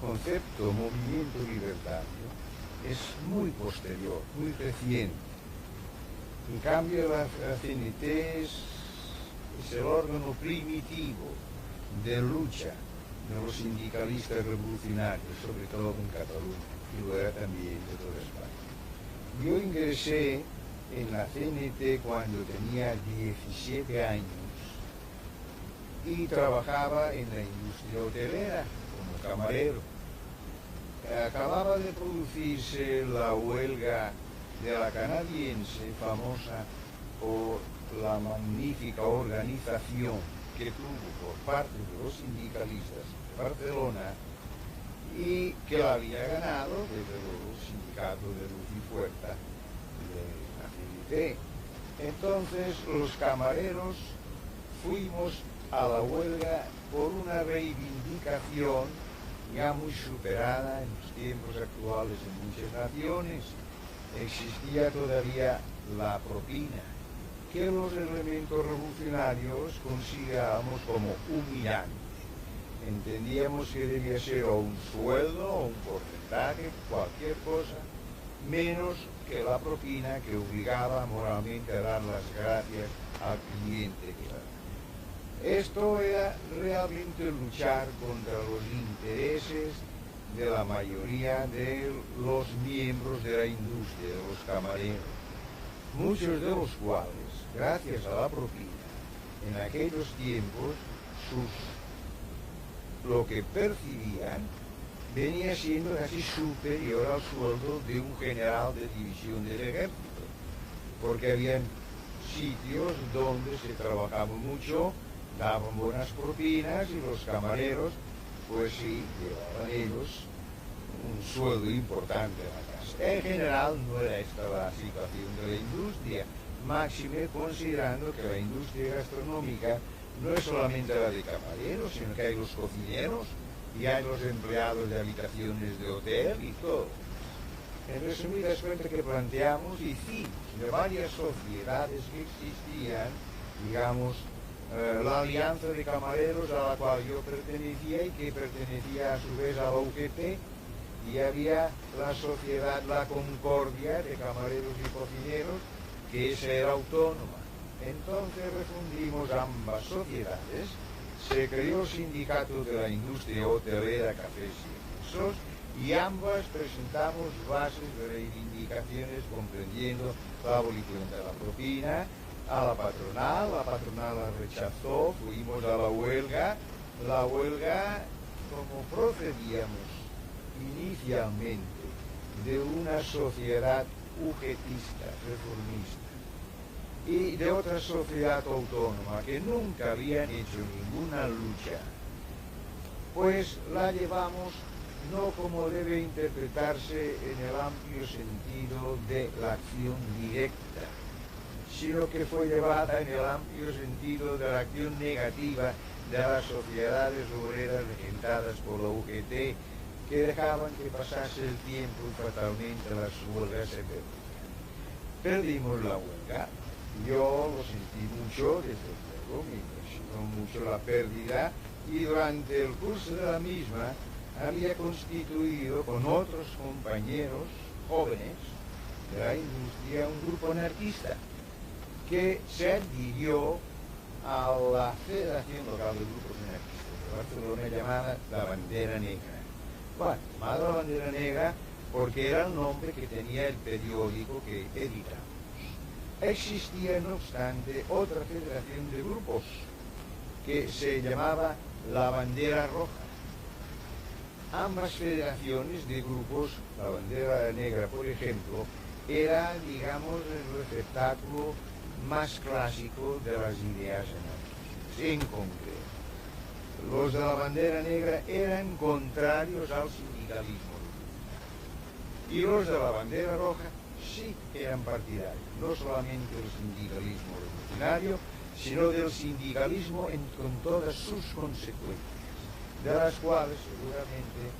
concepto, movimiento libertario, es muy posterior, muy reciente. En cambio, la CNT es el órgano primitivo de lucha de los sindicalistas revolucionarios, sobre todo en Cataluña, y lo era también de toda España. Yo ingresé en la CNT cuando tenía 17 años y trabajaba en la industria hotelera como camarero. Acababa de producirse la huelga de la canadiense, famosa por la magnífica organización que tuvo por parte de los sindicalistas de Barcelona y que la había ganado desde el sindicato de Luz y Fuerza de la CNT. Entonces los camareros fuimos a la huelga por una reivindicación ya muy superada en los tiempos actuales en muchas naciones. Existía todavía la propina, que los elementos revolucionarios considerábamos como humillante. Entendíamos que debía ser o un sueldo o un porcentaje, cualquier cosa, menos que la propina que obligaba moralmente a dar las gracias al cliente que la daba. Esto era realmente luchar contra los intereses de la mayoría de los miembros de la industria, de los camareros, muchos de los cuales, gracias a la propina, en aquellos tiempos, lo que percibían venía siendo casi superior al sueldo de un general de división del ejército, porque habían sitios donde se trabajaba mucho, daban buenas propinas y los camareros, pues sí, llevaban ellos un sueldo importante a la casa. En general no era esta la situación de la industria, máxime considerando que la industria gastronómica no es solamente la de camareros, sino que hay los cocineros y hay los empleados de habitaciones de hotel y todo. En resumidas cuentas, que planteamos, hicimos de varias sociedades que existían, digamos, la Alianza de Camareros a la cual yo pertenecía y que pertenecía a su vez a la UGT, y había la sociedad La Concordia de Camareros y Cocineros, que esa era autónoma. Entonces refundimos ambas sociedades, se creó el sindicato de la industria hotelera, cafés y quesos, y ambas presentamos bases de reivindicaciones comprendiendo la abolición de la propina a la patronal la rechazó, fuimos a la huelga, como procedíamos inicialmente de una sociedad ugetista, reformista, y de otra sociedad autónoma que nunca habían hecho ninguna lucha, pues la llevamos no como debe interpretarse en el amplio sentido de la acción directa, sino que fue llevada en el amplio sentido de la acción negativa de las sociedades obreras regentadas por la UGT, que dejaban que pasase el tiempo y fatalmente las huelgas se perdían. Perdimos la huelga, yo lo sentí mucho, desde luego, me impresionó mucho la pérdida, y durante el curso de la misma había constituido con otros compañeros jóvenes de la industria un grupo anarquista que se adhirió a la Federación Local de Grupos Anarquistas de Barcelona, llamada La Bandera Negra. Bueno, llamada La Bandera Negra porque era el nombre que tenía el periódico que editamos. Existía, no obstante, otra federación de grupos que se llamaba La Bandera Roja. Ambas federaciones de grupos, La Bandera Negra, por ejemplo, era, digamos, el receptáculo más clásico de las ideas anarquistas. En concreto, los de la Bandera Negra eran contrarios al sindicalismo revolucionario, y los de la Bandera Roja sí eran partidarios, no solamente del sindicalismo revolucionario, sino del sindicalismo con todas sus consecuencias, de las cuales seguramente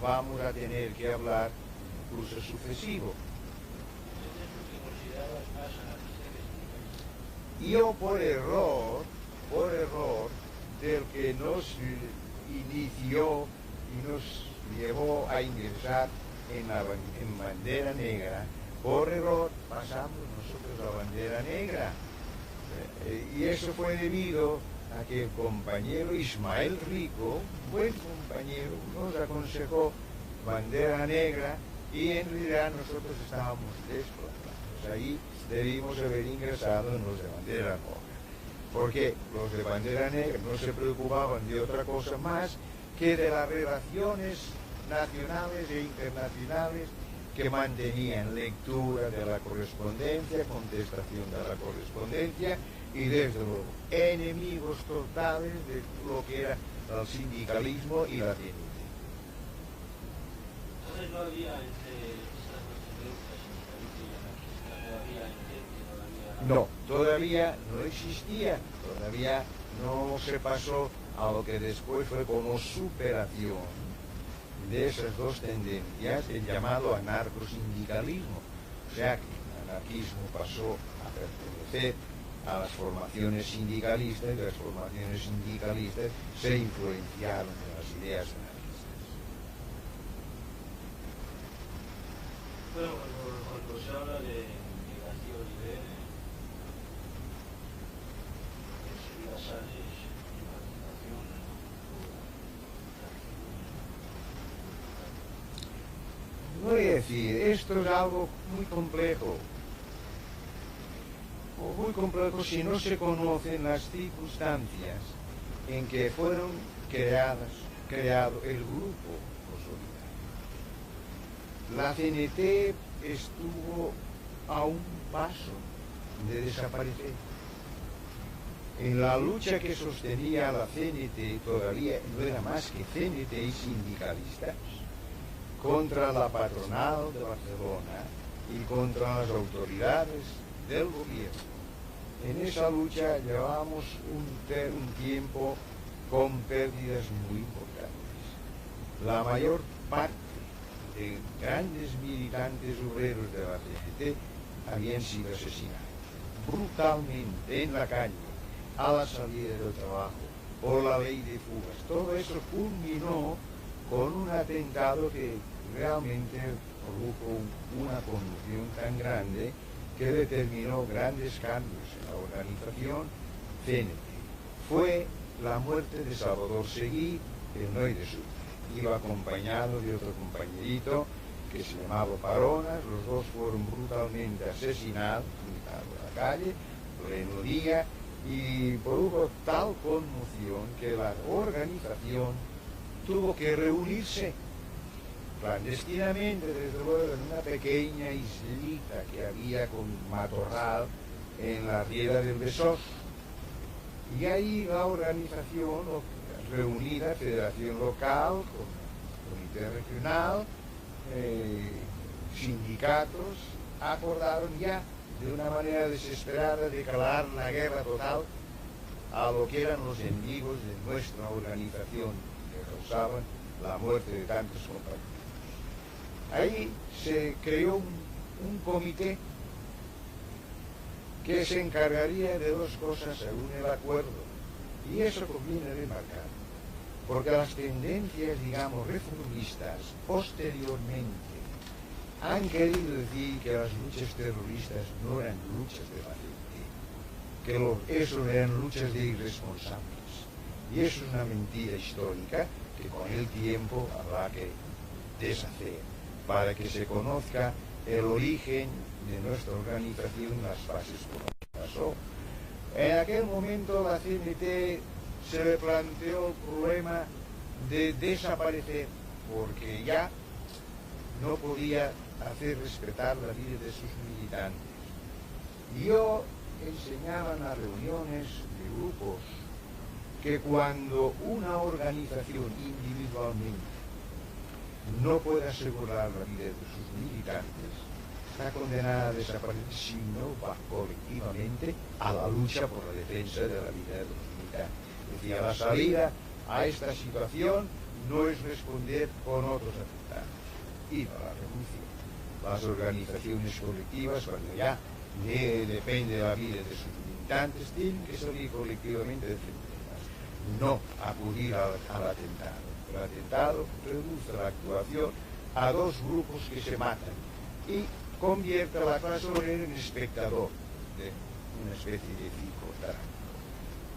vamos a tener que hablar en el curso sucesivo. Yo por error del que nos inició y nos llevó a ingresar en bandera negra. Por error pasamos nosotros a bandera negra. Y eso fue debido a que el compañero Ismael Rico, un buen compañero, nos aconsejó bandera negra y en realidad nosotros estábamos desplazados. Ahí debimos haber ingresado en los de bandera roja. Porque los de bandera negra no se preocupaban de otra cosa más que de las relaciones nacionales e internacionales que mantenían lectura de la correspondencia, contestación de la correspondencia y desde luego enemigos totales de lo que era el sindicalismo y la CNT. Entonces no había entre esas dos tendencias, sindicalista y anarquista, no había entente, no había... No, todavía no existía, todavía no se pasó a lo que después fue como superación de esas dos tendencias, el llamado anarcosindicalismo. O sea que el anarquismo pasó a pertenecer a las formaciones sindicalistas y las formaciones sindicalistas se influenciaron de las ideas anarquistas. Bueno, cuando se habla de García Oliver, enseguida sale privatización, Voy a decir, esto es algo muy complejo si no se conocen las circunstancias en que fueron creado el grupo Los Solidarios. La CNT estuvo a un paso de desaparecer. En la lucha que sostenía la CNT todavía no era más que CNT y sindicalistas contra la patronal de Barcelona y contra las autoridades del gobierno. En esa lucha llevamos un tiempo con pérdidas muy importantes. La mayor parte de grandes militantes obreros de la CNT habían sido asesinados brutalmente en la calle, a la salida del trabajo, por la ley de fugas. Todo eso culminó con un atentado que realmente produjo una conmoción tan grande que determinó grandes cambios en la organización CNT. Fue la muerte de Salvador Seguí, el Noy de Sur. Iba acompañado de otro compañerito que se llamaba Paronas. Los dos fueron brutalmente asesinados en la calle, pleno día, y produjo tal conmoción que la organización tuvo que reunirse clandestinamente, desde luego, en una pequeña islita que había con matorral en la riera del Besós. Y ahí la organización reunida, federación local, comité regional, sindicatos, acordaron ya de una manera desesperada declarar la guerra total a lo que eran los enemigos de nuestra organización, que causaban la muerte de tantos compañeros. Ahí se creó un comité que se encargaría de dos cosas según el acuerdo, y eso conviene remarcar, porque las tendencias, digamos, reformistas posteriormente han querido decir que las luchas terroristas no eran luchas de la gente, que eso eran luchas de irresponsables, y eso es una mentira histórica que con el tiempo habrá que deshacer, para que se conozca el origen de nuestra organización, las fases por las que pasó. En aquel momento la CNT se le planteó el problema de desaparecer, porque ya no podía hacer respetar la vida de sus militantes. Yo enseñaba en las reuniones de grupos que cuando una organización individualmente no puede asegurar la vida de sus militantes, está condenada a desaparecer si no va colectivamente a la lucha por la defensa de la vida de los militantes. Es decir, la salida a esta situación no es responder con otros atentados, ir a la revolución. Las organizaciones colectivas, cuando ya depende de la vida de sus militantes, tienen que salir colectivamente defenderlas, no acudir al atentado. El atentado reduce la actuación a dos grupos que se matan y convierte a la clase obrera en espectador de una especie de circo trágico.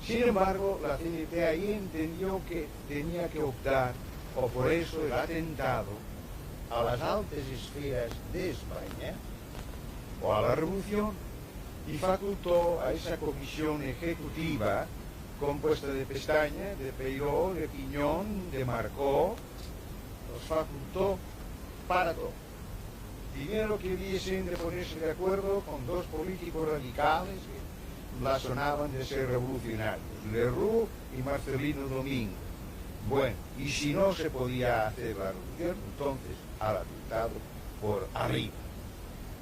Sin embargo, la CNT ahí entendió que tenía que optar, o por eso el atentado, a las altas esferas de España o a la revolución, y facultó a esa comisión ejecutiva compuesta de Pestaña, de Peiró, de Piñón, de Marcó, los facultó para todo. Primero que hubiesen de ponerse de acuerdo con dos políticos radicales que blasonaban de ser revolucionarios, Lerroux y Marcelino Domingo. Bueno, y si no se podía hacer la revolución, entonces al atentado por arriba.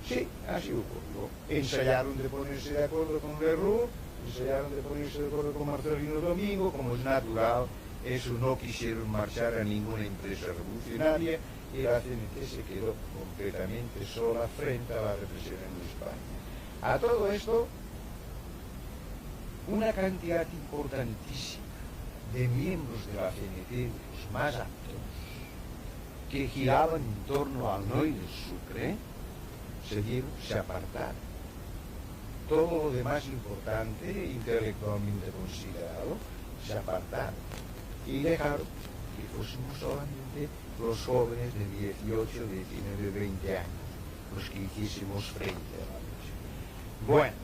Sí, así ocurrió. Ensayaron de ponerse de acuerdo con Lerroux, ensayaron de ponerse de acuerdo con Marcelino Domingo, como es natural, eso no quisieron marchar a ninguna empresa revolucionaria y la CNT se quedó completamente sola frente a la represión en España. A todo esto, una cantidad importantísima de miembros de la CNT, los más aptos, que giraban en torno al Noy del Sucre, se apartaron. Todo lo demás importante, intelectualmente considerado, se apartaron y dejaron que fuésemos solamente los jóvenes de 18, 19, 20 años, los que hiciésemos frente a la lucha. Bueno,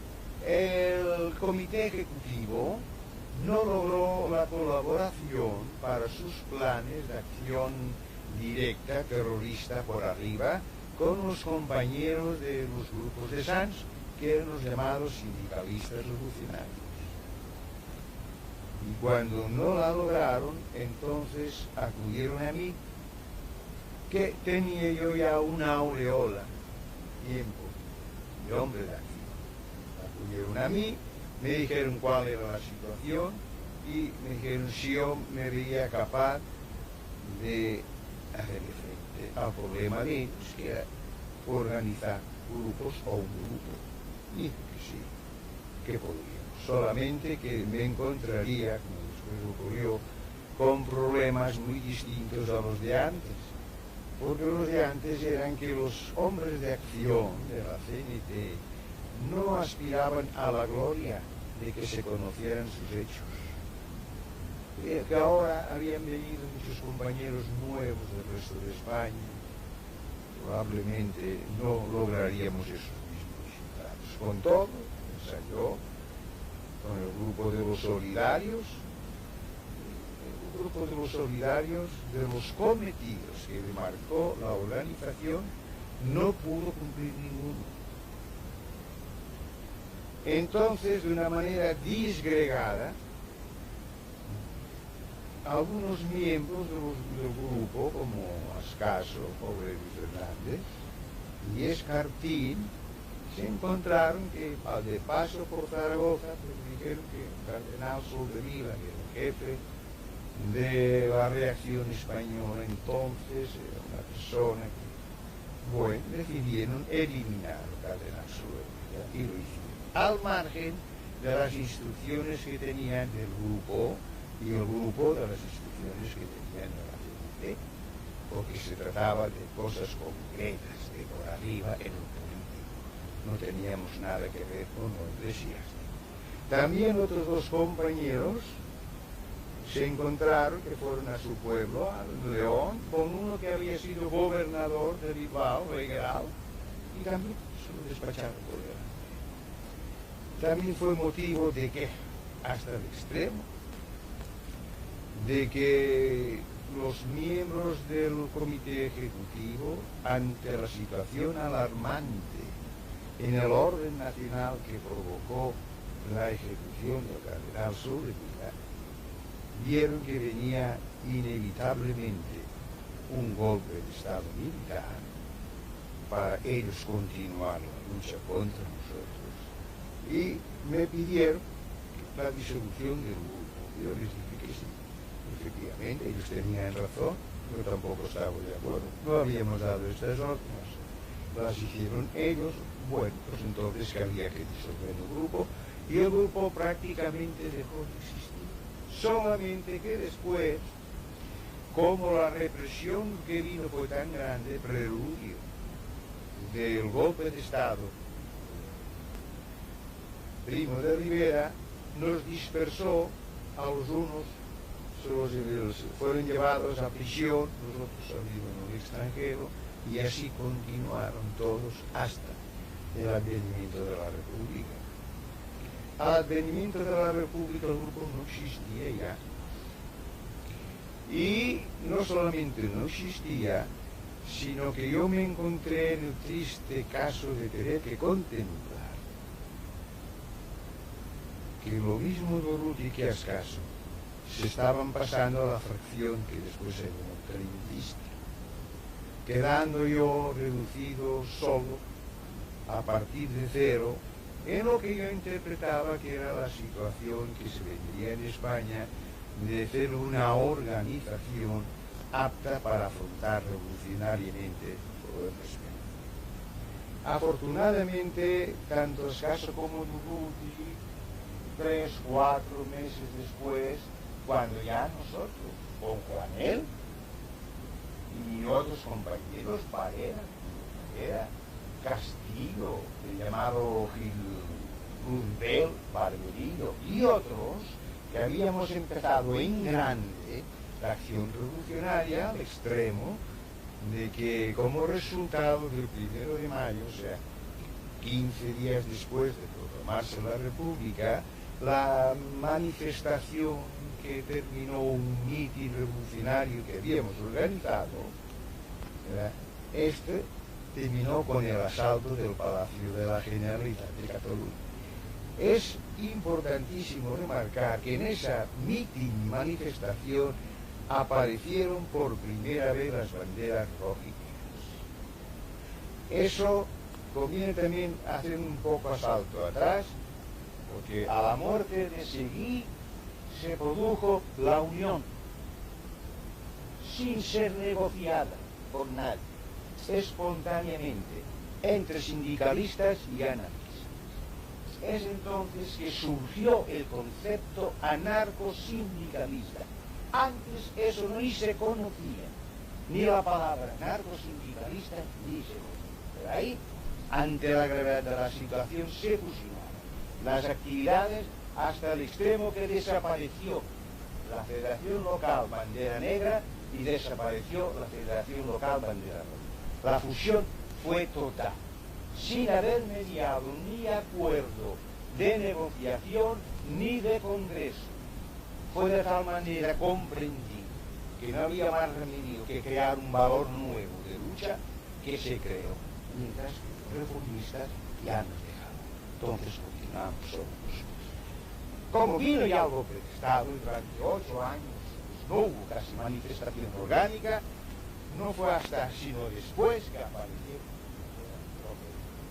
el comité ejecutivo no logró la colaboración para sus planes de acción directa, terrorista por arriba, con los compañeros de los grupos de Sants, que eran los llamados sindicalistas revolucionarios. Y cuando no la lograron, entonces acudieron a mí, que tenía yo ya una aureola, tiempo, de hombre de acción. Acudieron a mí, me dijeron cuál era la situación y me dijeron si yo me veía capaz de hacerle frente al problema de ellos, que era organizar grupos o un grupo. Y dije que sí, que podríamos, solamente que me encontraría, como después ocurrió, con problemas muy distintos a los de antes, porque los de antes eran que los hombres de acción de la CNT no aspiraban a la gloria de que se conocieran sus hechos. Que ahora habían venido muchos compañeros nuevos del resto de España, probablemente no lograríamos esos mismos resultados. Con todo, ensayó con el grupo de los solidarios, de los cometidos que demarcó la organización, no pudo cumplir ninguno. Entonces, de una manera disgregada, algunos miembros del grupo, como Ascaso, Obrero y Fernández, y Escartín, se encontraron que, de paso por Zaragoza, pues dijeron que el cardenal Soldevila, que era el jefe de la reacción española entonces, era una persona que, bueno, decidieron eliminar al cardenal Soldevila y lo hicieron, al margen de las instrucciones que tenían del grupo y el grupo de las instrucciones que tenían de la CNT, porque se trataba de cosas concretas, de por arriba en el político. No teníamos nada que ver con lo eclesiástico. También otros dos compañeros se encontraron que fueron a su pueblo, a León, con uno que había sido gobernador de Bilbao, legal, y también se lo despacharon por delante. También fue motivo de que, hasta el extremo, de que los miembros del comité ejecutivo, ante la situación alarmante en el orden nacional que provocó la ejecución del cardenal Soldevila, vieron que venía inevitablemente un golpe de Estado militar para ellos continuar la lucha contra nosotros, y me pidieron la disolución del grupo. Yo les dije que sí. Efectivamente, ellos tenían razón, yo tampoco estaba de acuerdo. No habíamos dado estas órdenes, las hicieron ellos. Bueno, pues entonces que había que disolver el grupo, y el grupo prácticamente dejó de existir. Solamente que después como la represión que vino fue tan grande, preludio del golpe de Estado, Primo de Rivera nos dispersó a los unos, fueron llevados a prisión, los otros salieron al extranjero y así continuaron todos hasta el advenimiento de la República. Al advenimiento de la República el grupo no existía ya. Y no solamente no existía, sino que yo me encontré en el triste caso de tener que contemplar que lo mismo Durruti que Ascaso se estaban pasando a la fracción que después se llamó tremendista, quedando yo reducido solo a partir de cero en lo que yo interpretaba que era la situación que se vendría en España de ser una organización apta para afrontar revolucionariamente el problema español. Afortunadamente, tanto Ascaso como Durruti, 3, 4 meses después, cuando ya nosotros, con Juanel y otros compañeros, Varela, Castillo, el llamado Gil Rundel, Barberillo y otros, que habíamos empezado en grande la acción revolucionaria al extremo de que como resultado del 1 de mayo, o sea, 15 días después de proclamarse la República, la manifestación que terminó un mitin revolucionario que habíamos organizado, ¿verdad? Terminó con el asalto del Palacio de la Generalitat de Cataluña. Es importantísimo remarcar que en esa mitin y manifestación aparecieron por primera vez las banderas rojas y negras. Eso conviene también hacer un poco salto atrás, porque a la muerte de Seguí se produjo la unión, sin ser negociada por nadie, espontáneamente, entre sindicalistas y anarquistas. Es entonces que surgió el concepto anarcosindicalista. Antes eso ni se conocía, ni la palabra anarcosindicalista ni se conocía. Pero ahí, ante la gravedad de la situación, se fusionaron las actividades hasta el extremo que desapareció la Federación Local Bandera Negra y desapareció la Federación Local Bandera Roja. La fusión fue total, sin haber mediado ni acuerdo de negociación ni de congreso. Fue de tal manera comprendido que no había más remedio que crear un valor nuevo de lucha que se creó, mientras que los reformistas ya nos dejaron. Entonces continuamos solos. Como vino ya el golpe de Estado y durante 8 años pues, no hubo casi manifestación orgánica, no fue hasta sino después que aparecieron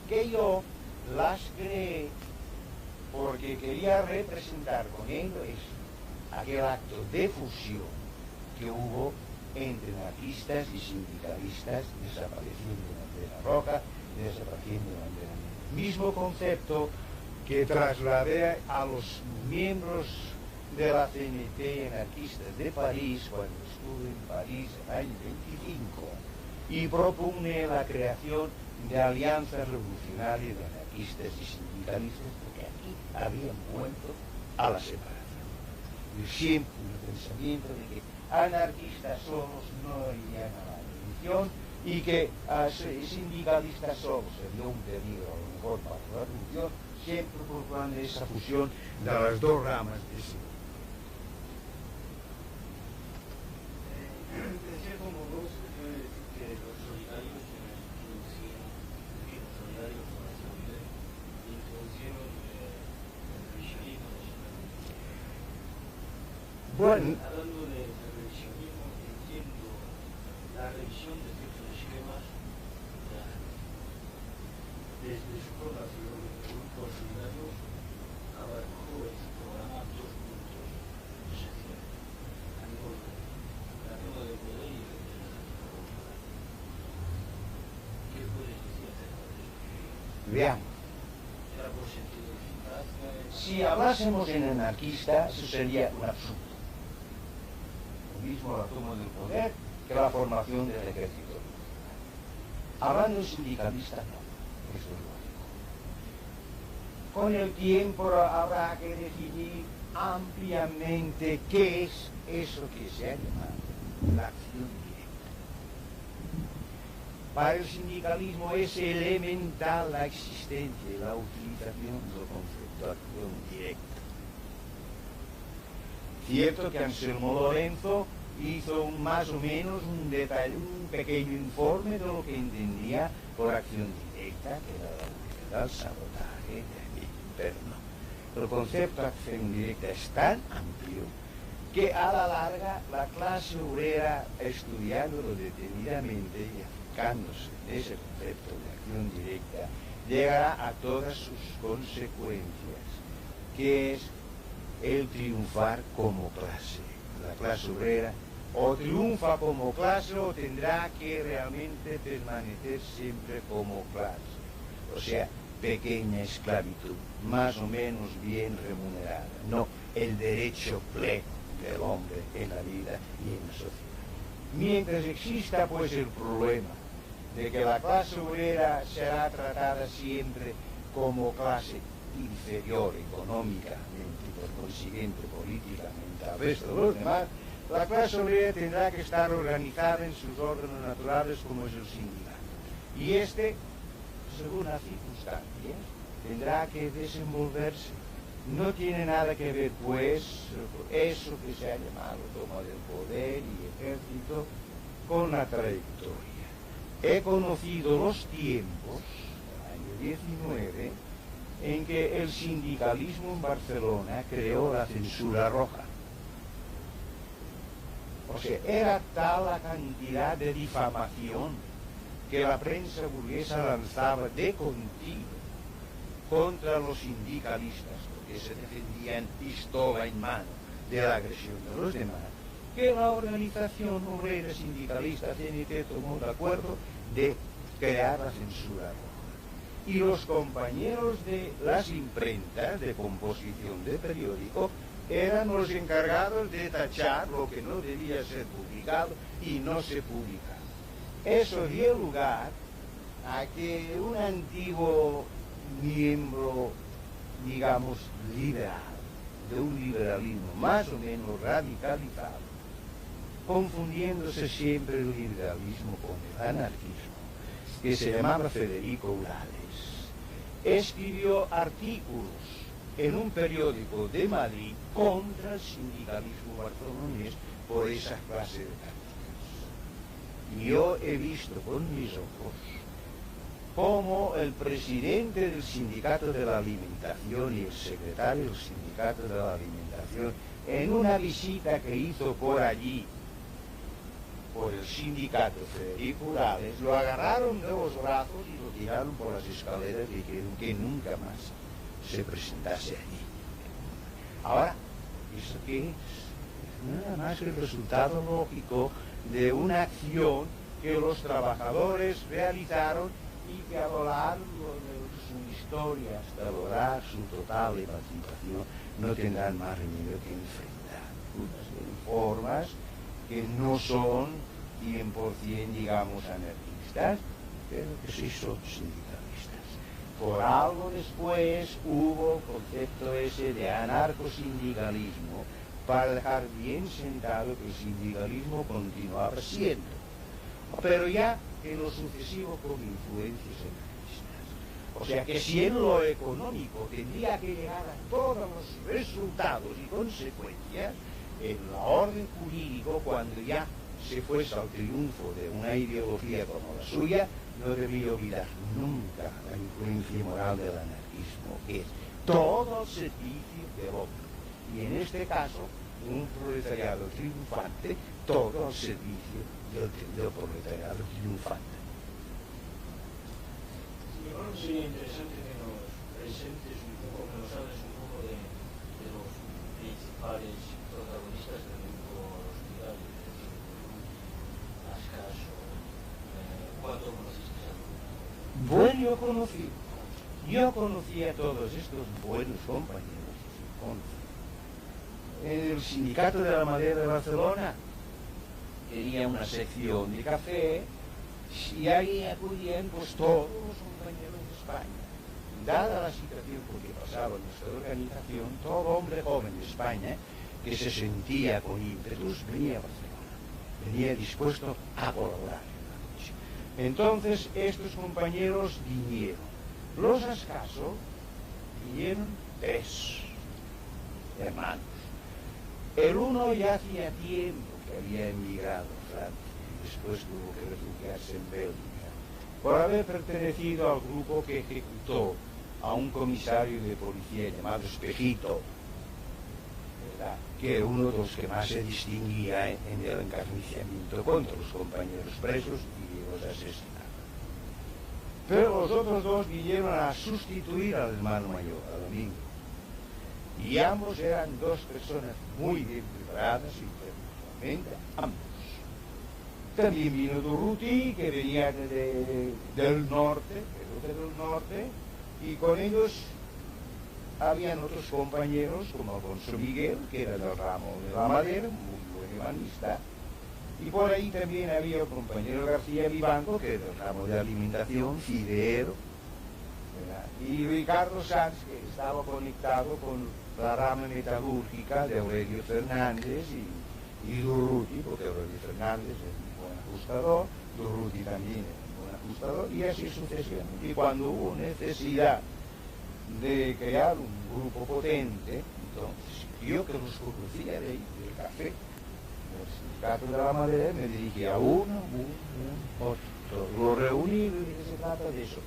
que yo las creé porque quería representar con ello aquel acto de fusión que hubo entre anarquistas y sindicalistas, desapareciendo la bandera roja y desapareciendo la bandera negra. Mismo concepto que trasladé a los miembros de la CNT anarquistas de París cuando estuve en París en el año 25 y propugné la creación de alianzas revolucionarias de anarquistas y sindicalistas porque aquí habían vuelto a la separación. Y siempre un pensamiento de que anarquistas solos no irían a la revolución y que sindicalistas solos sería un peligro a lo mejor para la revolución, siempre procurando esa fusión de las dos ramas de ese. Decía como vos, que los solidarios introducieron el revisionismo nacionalista. Bueno, Hablando de revisionismo, entiendo la revisión de ciertos esquemas desde su formación. El grupo solidario abarcó en su programa 2 puntos esenciales: la toma de poder y la revolución. ¿Qué puedes decir acerca de eso? veamos. ¿Era por sentido de eficacia? Si hablásemos en anarquista, eso sería un absurdo. Lo mismo sindicalismo a la toma del poder que la formación del ejército. Hablando de sindicalistas, no, eso es lógico. Con el tiempo habrá que definir ampliamente qué es eso que se ha llamado la acción directa. Para el sindicalismo es elemental la existencia y la utilización del concepto de acción directa. Cierto que Anselmo Lorenzo hizo más o menos un pequeño informe de lo que entendía por acción directa, que era la búsqueda, el sabotaje interno. El concepto de acción directa es tan amplio que a la larga la clase obrera, estudiándolo detenidamente y acercándose de ese concepto de acción directa, llegará a todas sus consecuencias, que es el triunfar como clase. La clase obrera o triunfa como clase o tendrá que realmente permanecer siempre como clase. O sea, pequeña esclavitud, más o menos bien remunerada, no el derecho pleno del hombre en la vida y en la sociedad. Mientras exista pues el problema de que la clase obrera será tratada siempre como clase inferior económicamente y por consiguiente políticamente al resto de los demás, la clase obrera tendrá que estar organizada en sus órganos naturales como es el sindicato. Y según las circunstancias, tendrá que desenvolverse. No tiene nada que ver, pues, eso que se ha llamado toma del poder y ejército con la trayectoria. He conocido los tiempos, el año 19, en que el sindicalismo en Barcelona creó la censura roja. O sea, era tal la cantidad de difamación que la prensa burguesa lanzaba de continuo contra los sindicalistas, porque se defendían pistola en mano de la agresión de los demás, que la organización obrera sindicalista CNT tomó de acuerdo de crear la censura roja. Y los compañeros de las imprentas de composición de periódico eran los encargados de tachar lo que no debía ser publicado y no se publicaba. Eso dio lugar a que un antiguo miembro, digamos, liberal, de un liberalismo más o menos radicalizado, confundiéndose siempre el liberalismo con el anarquismo, que se llamaba Federico Urales, escribió artículos en un periódico de Madrid contra el sindicalismo barcelonés por esa clase de tácticas. Y yo he visto con mis ojos cómo el presidente del Sindicato de la Alimentación y el secretario del Sindicato de la Alimentación, en una visita que hizo por allí, por el sindicato Federico Urales, lo agarraron de los brazos y lo tiraron por las escaleras y dijeron que nunca más se presentase allí. Ahora, ¿eso qué es? Es nada más que el resultado lógico de una acción que los trabajadores realizaron y que a lo largo de su historia, hasta lograr su total emancipación, no tendrán más remedio que enfrentar unas formas que no son 100%, digamos, anarquistas, pero que sí son sindicalistas. Por algo después hubo el concepto ese de anarcosindicalismo para dejar bien sentado que el sindicalismo continuaba siendo, pero ya en lo sucesivo con influencias anarquistas. O sea que si en lo económico tendría que llegar a todos los resultados y consecuencias, en la orden jurídico, cuando ya se fuese al triunfo de una ideología como la suya, no debía olvidar nunca la influencia moral del anarquismo, que es todo el servicio del hombre. Y en este caso, un proletariado triunfante, todo al servicio del proletariado triunfante. Yo creo que sería interesante que nos presentes un poco, que nos hables un poco de los principales protagonistas del grupo hospital, es decir, Ascaso, ¿cuánto conociste al grupo? Bueno, yo conocí a todos estos buenos compañeros en el Sindicato de la Madera de Barcelona, tenía una sección de café y ahí acudían pues todos los compañeros de España. Dada la situación por que pasaba nuestra organización, todo hombre joven de España que se sentía con ímpetus venía a Barcelona, venía dispuesto a colaborar en la lucha. Entonces estos compañeros vinieron. Los Ascaso vinieron 3 hermanos. El uno ya hacía tiempo que había emigrado a Francia y después tuvo que refugiarse en Bélgica por haber pertenecido al grupo que ejecutó a un comisario de policía llamado Espejito, ¿verdad?, que era uno de los que más se distinguía en el encarniciamiento contra los compañeros presos y los asesinados. Pero los otros 2 vinieron a sustituir al hermano mayor, a Domingo. Y ambos eran 2 personas muy bien preparadas intelectualmente, ambos. También vino Durruti, que venía del norte, y con ellos habían otros compañeros, como Alfonso Miguel, que era del ramo de la madera, muy buen ebanista, y por ahí también había el compañero García Vivanco, que era del ramo de alimentación, Fidero, ¿verdad?, y Ricardo Sanz, que estaba conectado con la rama metalúrgica de Aurelio Fernández y Durruti, porque Aurelio Fernández es un buen ajustador, Durruti también es un buen ajustador, y así sucesivamente. Y cuando hubo necesidad de crear un grupo potente, entonces yo, que los conocía del café, del sindicato de la madera, me dirigí a uno, otro, lo reuní y dije que se trata de eso.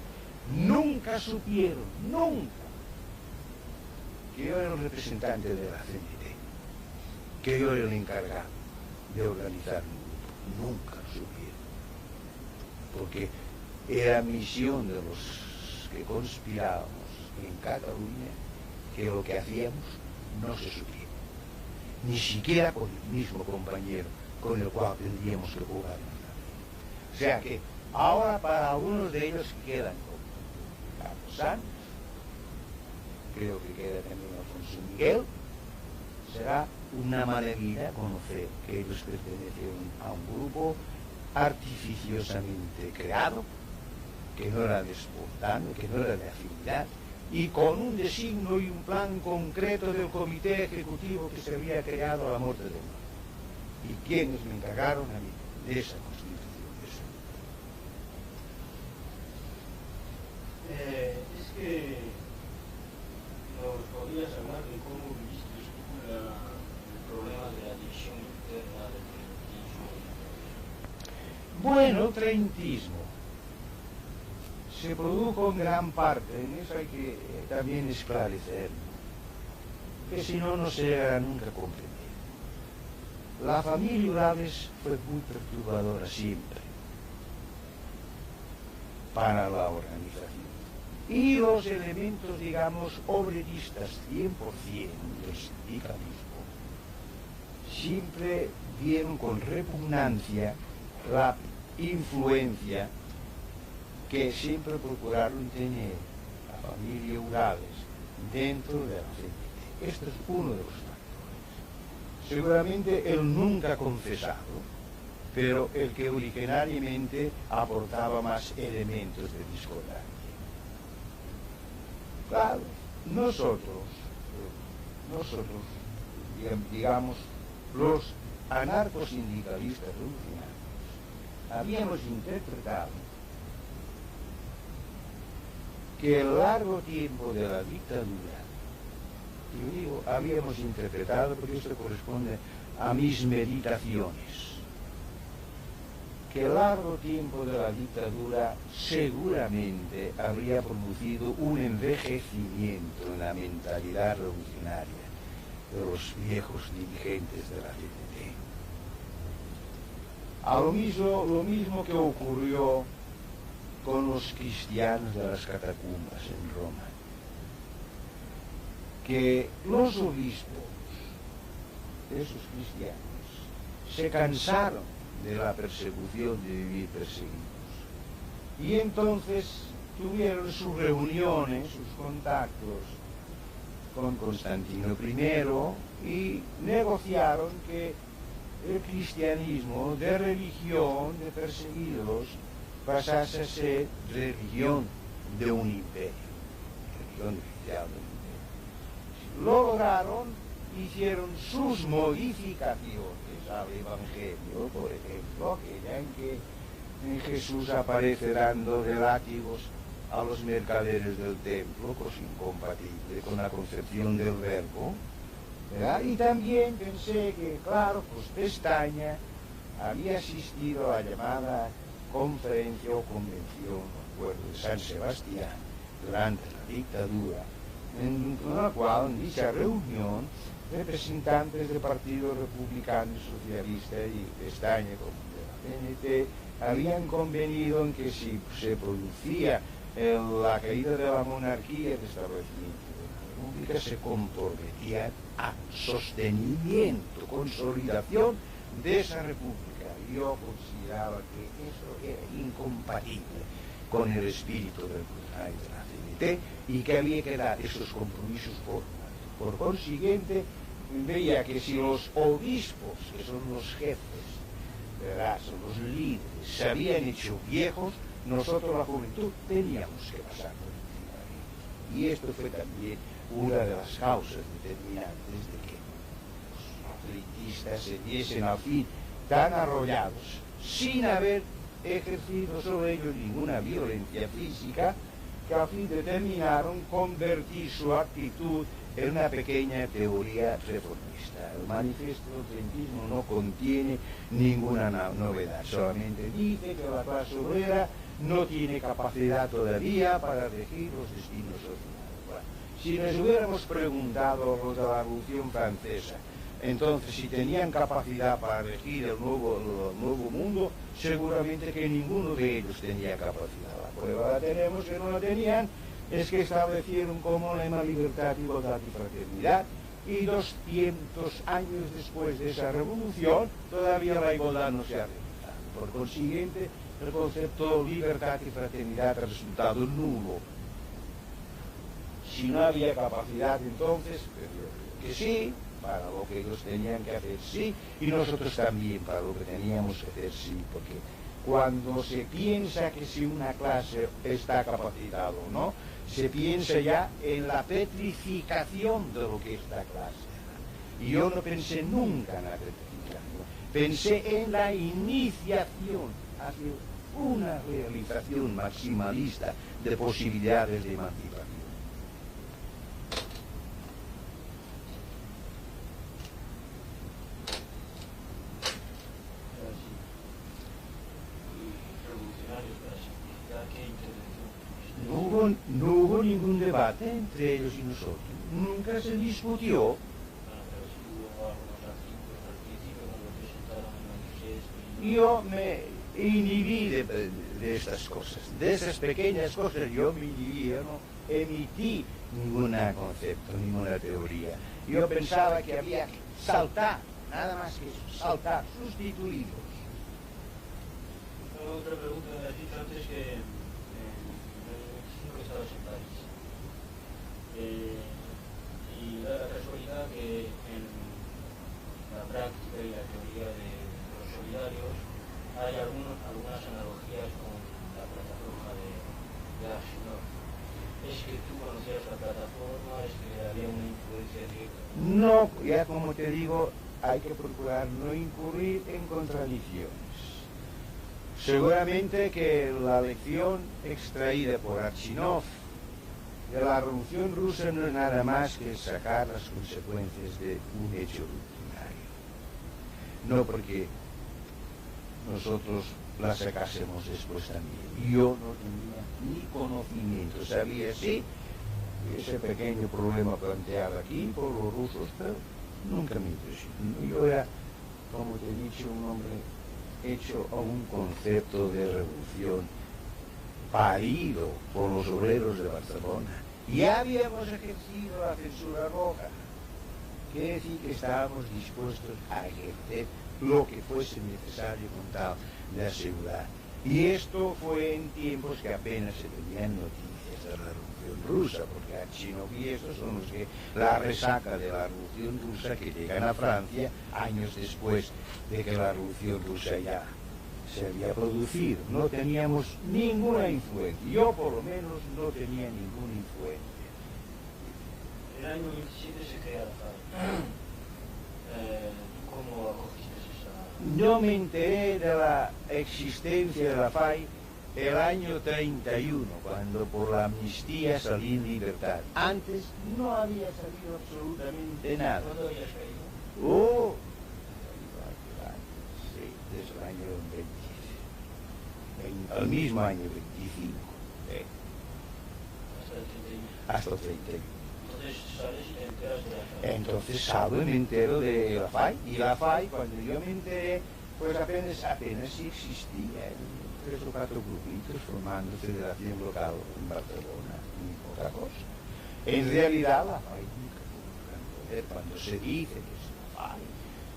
Nunca supieron, nunca, que yo era el representante de la CNT, que yo era el encargado de organizar un grupo. Nunca lo supieron, porque era misión de los que conspirábamos en Cataluña que lo que hacíamos no se supiera, ni siquiera con el mismo compañero con el cual tendríamos que jugar en la vida. O sea que ahora para algunos de ellos quedan como Carlos Sanz, creo que queda también Alfonso Miguel, será una maravilla conocer que ellos pertenecieron a un grupo artificiosamente creado, que no era de espontáneo, que no era de afinidad, y con un designio y un plan concreto del comité ejecutivo que se había creado a la muerte de uno. Y quienes me encargaron a mí de esa constitución. Es que nos podrías hablar de cómo viviste tú el problema de la división interna del treintismo. Bueno, el treintismo se produjo en gran parte, en eso hay que también esclarecer, que si no, no se llegará nunca a comprender. La familia Urales fue muy perturbadora siempre para la organización. Y los elementos, digamos, obreristas 100% del sindicalismo siempre vieron con repugnancia la influencia que siempre procuraron tener la familia Urales dentro de la CNT. Este es uno de los factores. Seguramente el nunca confesado, pero el que originariamente aportaba más elementos de discordancia. Claro, nosotros, digamos, los anarcosindicalistas revolucionarios, habíamos interpretado que el largo tiempo de la dictadura, yo digo, habíamos interpretado porque esto corresponde a mis meditaciones, que el largo tiempo de la dictadura seguramente habría producido un envejecimiento en la mentalidad revolucionaria de los viejos dirigentes de la CNT. Lo mismo que ocurrió con los cristianos de las catacumbas en Roma, que los obispos, esos cristianos, se cansaron de la persecución, de vivir perseguidos, y entonces tuvieron sus reuniones, sus contactos con Constantino I y negociaron que el cristianismo de religión de perseguidos pasase a ser religión de un imperio, religión oficial de un imperio. Lo lograron, hicieron sus modificaciones al Evangelio, por ejemplo, aquella en que Jesús aparece dando relátigos a los mercaderes del templo, cosa incompatible con la concepción del verbo, ¿verdad? Y también pensé que, claro, pues Pestaña había asistido a la llamada conferencia o convención, acuerdo, de San Sebastián, durante la dictadura, en la cual, en dicha reunión, representantes del Partido Republicano y Socialista y Pestaña, como de la PNT, habían convenido en que si se producía la caída de la monarquía, el establecimiento de la república, se comprometían a sostenimiento, consolidación de esa república. Yo consideraba que eso era incompatible con el espíritu del Tribunal de la CNT y que había que dar esos compromisos formales. Por consiguiente, veía que si los obispos, que son los jefes, ¿verdad?, son los líderes, se habían hecho viejos, nosotros la juventud teníamos que pasar por encima de ellos. Y esto fue también una de las causas determinantes de que los atletistas se viesen al fin tan arrollados, sin haber ejercido sobre ellos ninguna violencia física, que al fin determinaron convertir su actitud en una pequeña teoría reformista. El manifiesto del atletismo no contiene ninguna novedad, solamente dice que la clase obrera no tiene capacidad todavía para elegir los destinos sociales. Bueno, si les hubiéramos preguntado a los de la Revolución Francesa, entonces si tenían capacidad para elegir el nuevo mundo, seguramente que ninguno de ellos tenía capacidad. La prueba la tenemos que no la tenían, es que establecieron como lema libertad, igualdad y fraternidad, y 200 años después de esa revolución todavía la igualdad no se ha realizado. Por consiguiente, el concepto de libertad y fraternidad ha resultado nulo. Si no había capacidad, entonces, que sí, para lo que ellos tenían que hacer, sí, y nosotros también para lo que teníamos que hacer, sí, porque cuando se piensa que si una clase está capacitada o no, se piensa ya en la petrificación de lo que esta clase era. Y yo no pensé nunca en la petrificación, pensé en la iniciación hacia una realización maximalista de posibilidades de emancipación. No hubo ningún debate entre ellos y nosotros. Nunca se discutió. Yo me inhibí de estas cosas, de esas pequeñas cosas. Yo me inhibí, yo no emití ningún concepto, ninguna teoría. Yo pensaba que había que saltar, nada más que eso, saltar, sustituirlos. Otra pregunta, me has dicho antes que estabas en París. Y da la casualidad que en la práctica y la teoría de los solidarios hay algunas analogías con la plataforma de Ashnoff. ¿Es que tú conocías la plataforma? ¿Es que había una influencia directa? No, ya como te digo, hay que procurar no incurrir en contradicciones. Seguramente que la lección extraída por Archinov de la Revolución Rusa no es nada más que sacar las consecuencias de un hecho rutinario. No porque nosotros las sacásemos después también. Yo no tenía ni conocimiento, sabía sí ese pequeño problema planteado aquí por los rusos, pero nunca me impresionó. Yo era, como te he dicho, un hombre hecho a un concepto de revolución parido por los obreros de Barcelona. Ya habíamos ejercido la censura roja, quiere decir que estábamos dispuestos a ejercer lo que fuese necesario con tal de asegurar Y esto fue en tiempos que apenas se tenían noticias de la Revolución Rusa, porque Archinov y estos son los que la resaca de la Revolución Rusa que llegan a Francia años después de que la Revolución Rusa ya se había producido. No teníamos ninguna influencia, yo por lo menos no tenía ninguna influencia. El año 27 se crea la FAI. ¿Cómo acogiste esa? Yo me enteré de la existencia de la FAI el año 31, cuando por la amnistía salí en libertad. Antes no había salido absolutamente nada. ¿Cuándo habías caído? Oh, sí, desde el año 20, el mismo año 25, Hasta el 31. hasta el 31. Entonces sales y te enteras de la FAI. Entonces salgo y me entero de la FAI. Y la FAI, cuando yo me enteré, pues apenas sí existía. 3 o 4 grupitos formando federación local en Barcelona, ni otra cosa. En realidad la FAI nunca tuvo un gran poder. Cuando se dice que es la FAI,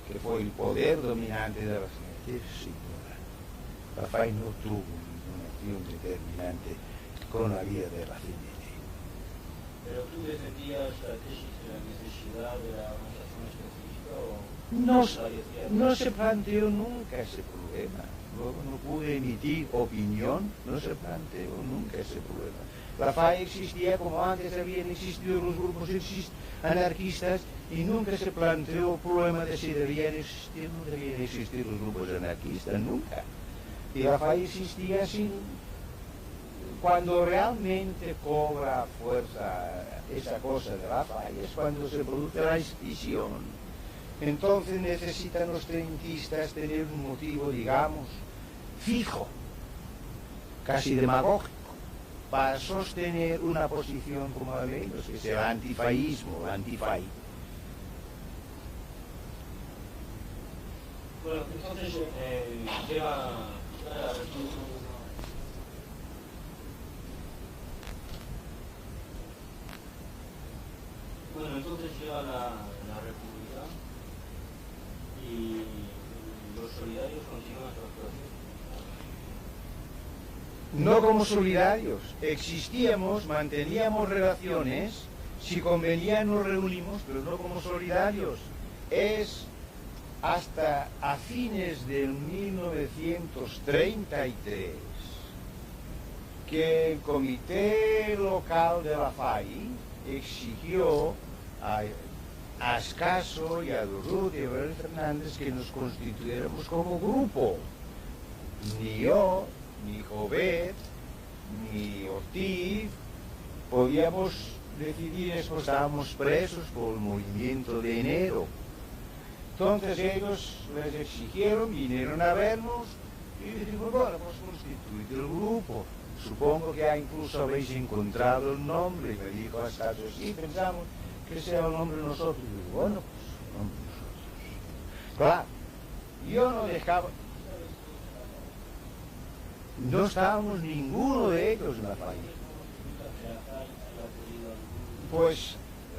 que fue el poder dominante de la gente, señora, la FAI no tuvo ninguna acción determinante con la vía de la CNT. ¿Pero tú defendías la tesis de la necesidad de la organización específica o...? No se planteó nunca ese problema. Luego no pude emitir opinión, no se planteó nunca ese problema. La FAI existía como antes habían existido los grupos anarquistas y nunca se planteó el problema de si debían existir o no debían existir los grupos anarquistas, nunca. Y la FAI existía sin... Cuando realmente cobra fuerza esa cosa de la FAI es cuando se produce la escisión. Entonces necesitan los treintistas tener un motivo, digamos, fijo, casi demagógico, para sostener una posición como la de ellos, que es el antifaísmo, la antifai. Bueno, entonces llega la República. Bueno, entonces llega la República y los solidarios continúan su actuación. No como solidarios, existíamos, manteníamos relaciones, si convenía nos reunimos, pero no como solidarios. Es hasta a fines del 1933 que el comité local de la FAI exigió a Ascaso y a Durruti y a Abel Fernández que nos constituyéramos como grupo. Ni yo, ni Jovet, ni Ortiz podíamos decidir eso, estábamos presos por el movimiento de enero. Entonces ellos les exigieron, vinieron a vernos y dijimos, bueno, pues constituid el grupo. Supongo que ya incluso habéis encontrado el nombre. Y me dijo Ascaso, sí, pensamos que sea el nombre de nosotros. Y digo, bueno, pues el nombre de nosotros. Claro, yo no dejaba... No estábamos ninguno de ellos en la FAI. Pues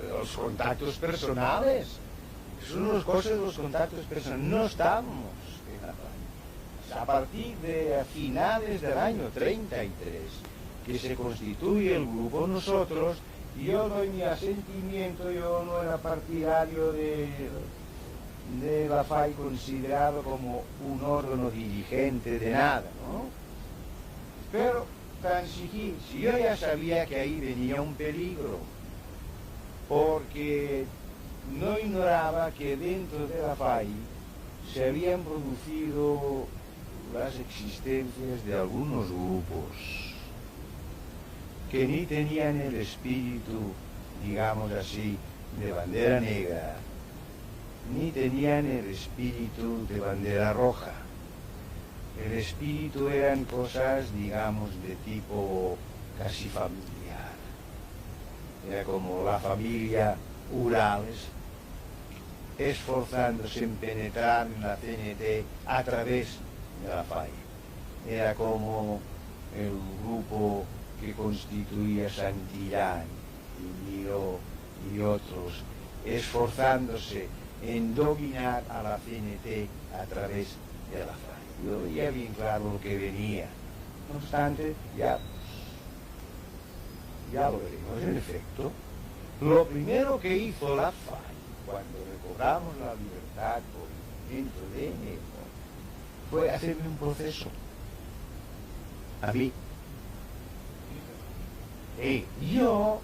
los contactos personales. Son las cosas de los contactos personales. No estábamos en la FAI. A partir de finales del año 33, que se constituye el grupo nosotros, yo doy mi asentimiento, yo no era partidario de la FAI considerado como un órgano dirigente de nada, ¿no? Pero tan si yo ya sabía que ahí venía un peligro, porque no ignoraba que dentro de la FAI se habían producido las existencias de algunos grupos que ni tenían el espíritu, digamos así, de bandera negra, ni tenían el espíritu de bandera roja. El espíritu eran cosas, digamos, de tipo casi familiar. Era como la familia Urales, esforzándose en penetrar en la CNT a través de la FAI. Era como el grupo que constituía Santillán y Miró y otros, esforzándose en dominar a la CNT a través de la FAI. yo veía bien claro lo que venía. No obstante, ya lo veremos. En efecto, lo primero que hizo la FAI cuando recobramos la libertad por el movimiento de enero fue hacerme un proceso. A mí. Yo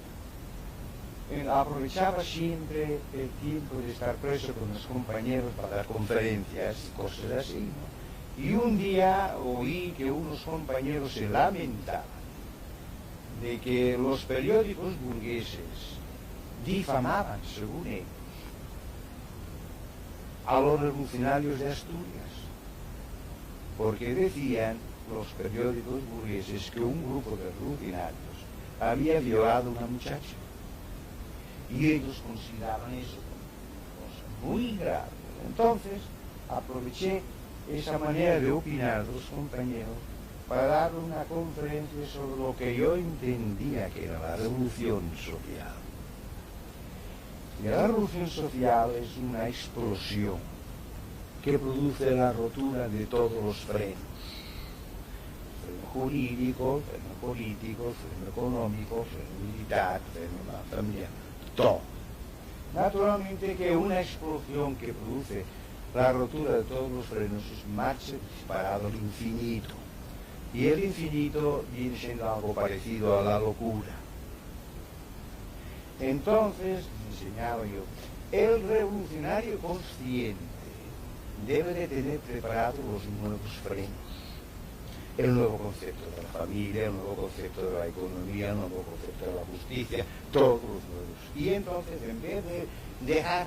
aprovechaba siempre el tiempo de estar preso con los compañeros para dar conferencias y cosas así, ¿no? Y un día oí que unos compañeros se lamentaban de que los periódicos burgueses difamaban, según ellos, a los revolucionarios de Asturias, porque decían los periódicos burgueses que un grupo de revolucionarios había violado a una muchacha. Y ellos consideraban eso como una cosa muy grave. Entonces, aproveché esa manera de opinar de los compañeros para dar una conferencia sobre lo que yo entendía que era la revolución social. Y la revolución social es una explosión que produce la rotura de todos los frenos. Freno jurídico, freno político, freno económico, freno militar, freno familiar, todo. Naturalmente que una explosión que produce la rotura de todos los frenos es marcha disparado al infinito. Y el infinito viene siendo algo parecido a la locura. Entonces, enseñaba yo, el revolucionario consciente debe de tener preparados los nuevos frenos. El nuevo concepto de la familia, el nuevo concepto de la economía, el nuevo concepto de la justicia, todos los nuevos. Y entonces, en vez de dejar